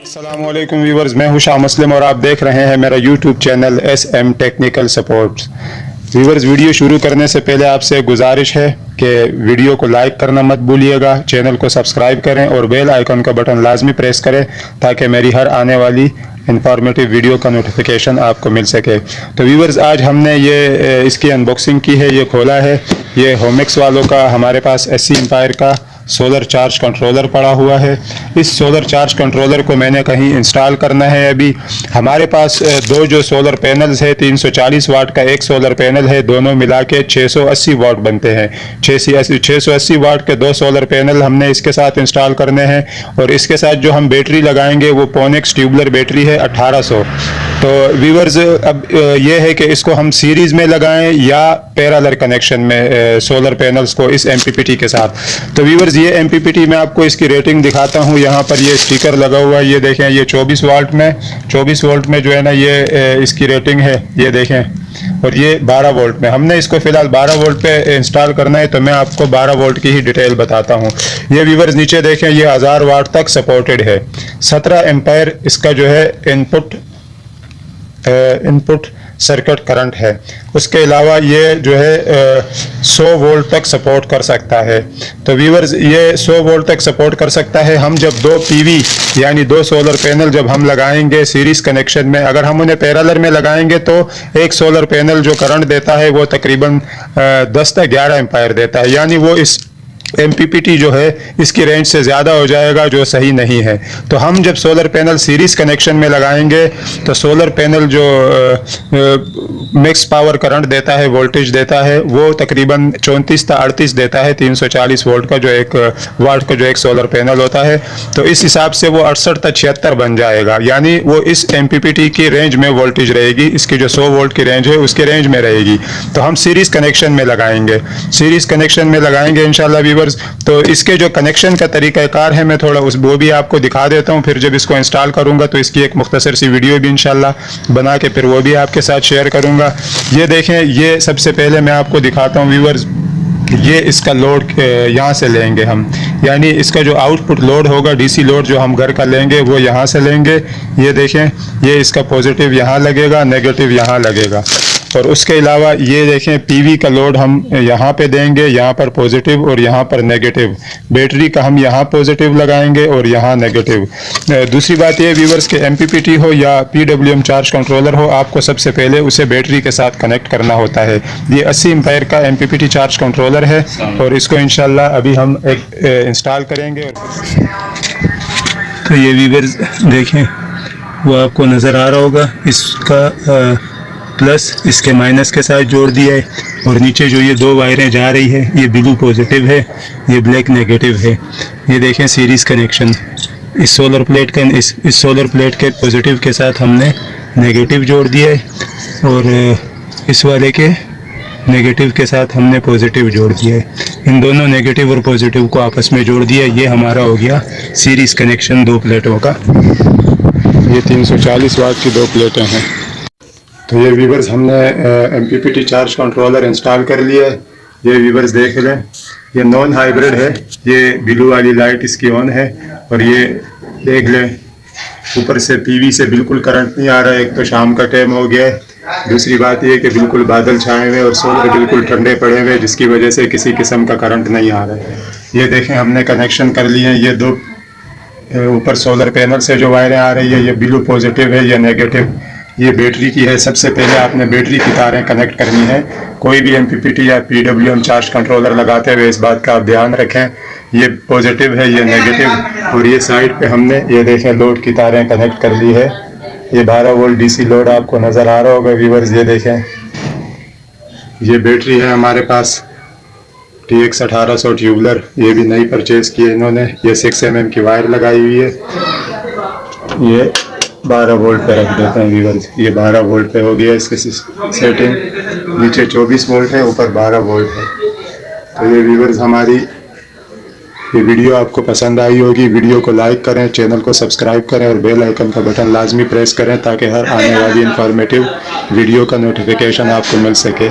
अस्सलामुअलैकुम व्यूवर्स, मैं हूं शाह मुस्लिम और आप देख रहे हैं मेरा YouTube channel SM technical support. Viewers, video शुरू करने से पहले आपसे गुजारिश है कि वीडियो को लाइक करना मत भूलिएगा, चैनल को सब्सक्राइब करें और बेल आइकन का बटन लाजमी प्रेस करें ताकि मेरी हर आने वाली इंफॉर्मेटिव वीडियो का नोटिफिकेशन आपको मिल सके। तो व्यूवर्स, आज हमने ये इसकी अनबॉक्सिंग की है, ये खोला है। ये होमिक्स वालों का हमारे पास SC एम्पायर का सोलर चार्ज कंट्रोलर पड़ा हुआ है। इस सोलर चार्ज कंट्रोलर को मैंने कहीं इंस्टॉल करना है। अभी हमारे पास दो जो सोलर पैनल्स है, 340 वाट का एक सोलर पैनल है, दोनों मिला के 680 वाट बनते हैं। 680 वाट के दो सोलर पैनल हमने इसके साथ इंस्टॉल करने हैं और इसके साथ जो हम बैटरी लगाएंगे वो पोनेक्स ट्यूबलर बैटरी है 1800। तो व्यूवर्स, अब ये है कि इसको हम सीरीज में लगाएं या पैरेलल कनेक्शन में सोलर पैनल्स को इस MPPT के साथ। तो व्यूवर्स, ये MPPT में आपको इसकी रेटिंग दिखाता हूँ। यहाँ पर ये स्टिकर लगा हुआ है, ये देखें, ये 24 वोल्ट में जो है ना, ये इसकी रेटिंग है, ये देखें। और ये 12 वोल्ट में, हमने इसको फिलहाल 12 वोल्ट पे इंस्टॉल करना है, तो मैं आपको 12 वोल्ट की ही डिटेल बताता हूँ। ये व्यूवर्स नीचे देखें, ये 1000 वाट तक सपोर्टेड है। 17 एम्पायर इसका जो है इनपुट सर्किट करंट है। उसके अलावा ये जो है 100 वोल्ट तक सपोर्ट कर सकता है। तो व्यूवर्स, ये 100 वोल्ट तक सपोर्ट कर सकता है। हम जब दो PV यानी दो सोलर पैनल जब हम लगाएंगे सीरीज कनेक्शन में, अगर हम उन्हें पैरेलल में लगाएंगे तो एक सोलर पैनल जो करंट देता है वो तकरीबन 10 से 11 एम्पायर देता है, यानी वो इस MPPT जो है इसकी रेंज से ज़्यादा हो जाएगा, जो सही नहीं है। तो हम जब सोलर पैनल सीरीज कनेक्शन में लगाएंगे तो सोलर पैनल जो मैक्स पावर करंट देता है, वोल्टेज देता है, वो तकरीबन 34 से 38 देता है। 340 वोल्ट का जो एक वाट का जो एक सोलर पैनल होता है, तो इस हिसाब से वो 68 से 76 बन जाएगा, यानी वो इस MPPT की रेंज में वोल्टेज रहेगी। इसकी जो 100 वोल्ट की रेंज है उसके रेंज में रहेगी। तो हम सीरीज कनेक्शन में लगाएंगे, इंशाल्लाह। तो इसके जो कनेक्शन का तरीकाकार है, मैं थोड़ा वो भी आपको दिखा देता हूँ। फिर जब इसको इंस्टॉल करूँगा तो इसकी एक मुख्तसर सी वीडियो भी इंशाल्लाह बना के फिर वो भी आपके साथ शेयर करूँगा। ये देखें, ये सबसे पहले मैं आपको दिखाता हूँ व्यूवर्स, ये इसका लोड यहाँ से लेंगे हम, यानी इसका जो आउटपुट लोड होगा, DC लोड जो हम घर का लेंगे वो यहाँ से लेंगे। ये देखें, ये इसका पॉजिटिव यहाँ लगेगा, नेगेटिव यहाँ लगेगा। और उसके अलावा ये देखें, PV का लोड हम यहाँ पे देंगे, यहाँ पर पॉजिटिव और यहाँ पर नेगेटिव। बैटरी का हम यहाँ पॉजिटिव लगाएंगे और यहाँ नेगेटिव। दूसरी बात ये व्यूवर्स के MPPT हो या PWM चार्ज कंट्रोलर हो, आपको सबसे पहले उसे बैटरी के साथ कनेक्ट करना होता है। ये 80 एम्पायर का MPPT चार्ज कंट्रोलर है और इसको इंशाल्लाह अभी हम एक इंस्टॉल करेंगे। तो ये व्यूवर्स देखें, वो आपको नज़र आ रहा होगा, इसका प्लस इसके माइनस के साथ जोड़ दिया है और नीचे जो ये दो वायरें जा रही है, ये ब्लू पॉजिटिव है, ये ब्लैक नेगेटिव है। ये देखें सीरीज कनेक्शन, इस सोलर प्लेट के इस सोलर प्लेट के पॉजिटिव के साथ हमने नेगेटिव जोड़ दिया है और इस वाले के नेगेटिव के साथ हमने पॉजिटिव जोड़ दिया है। इन दोनों नेगेटिव और पॉजिटिव को आपस में जोड़ दिया। ये हमारा हो गया सीरीज कनेक्शन दो प्लेटों का। ये 340 वाट की दो प्लेटें हैं। तो ये व्यूवर्स, हमने MPPT चार्ज कंट्रोलर इंस्टॉल कर लिया है। ये व्यूवर्स देख लें, ये नॉन हाइब्रिड है, ये ब्लू वाली लाइट इसकी ऑन है और ये देख लें ऊपर से PV से बिल्कुल करंट नहीं आ रहा है। एक तो शाम का टाइम हो गया है, दूसरी बात ये कि बिल्कुल बादल छाए हुए और सोलर बिल्कुल ठंडे पड़े हुए, जिसकी वजह से किसी किस्म का करंट नहीं आ रहा है। ये देखें, हमने कनेक्शन कर लिए हैं। ये दो ऊपर सोलर पैनल से जो वायरें आ रही है, ये ब्लू पॉजिटिव है, ये नेगेटिव। ये बैटरी की है। सबसे पहले आपने बैटरी की तारें कनेक्ट करनी है। कोई भी MPPT या PWM चार्ज कंट्रोलर लगाते हुए इस बात का आप ध्यान रखें, ये पॉजिटिव है, ये नेगेटिव। और ये साइड पे हमने ये देखें लोड की तारें कनेक्ट कर ली है। ये 12 वोल्ट DC लोड आपको नज़र आ रहा होगा व्यूवर्स। ये देखें, ये बैटरी है हमारे पास TX 1800 ट्यूबलर, ये भी नई परचेज़ की है इन्होंने। ये 6 mm की वायर लगाई हुई है। ये 12 वोल्ट पे रख देते हैं व्यूवर्स। ये 12 वोल्ट पे हो गया इसकी सेटिंग। नीचे 24 वोल्ट है, ऊपर 12 वोल्ट है। तो ये व्यूवर्स, हमारी ये वीडियो आपको पसंद आई होगी। वीडियो को लाइक करें, चैनल को सब्सक्राइब करें और बेल आइकन का बटन लाजमी प्रेस करें ताकि हर आने वाली इंफॉर्मेटिव वीडियो का नोटिफिकेशन आपको मिल सके।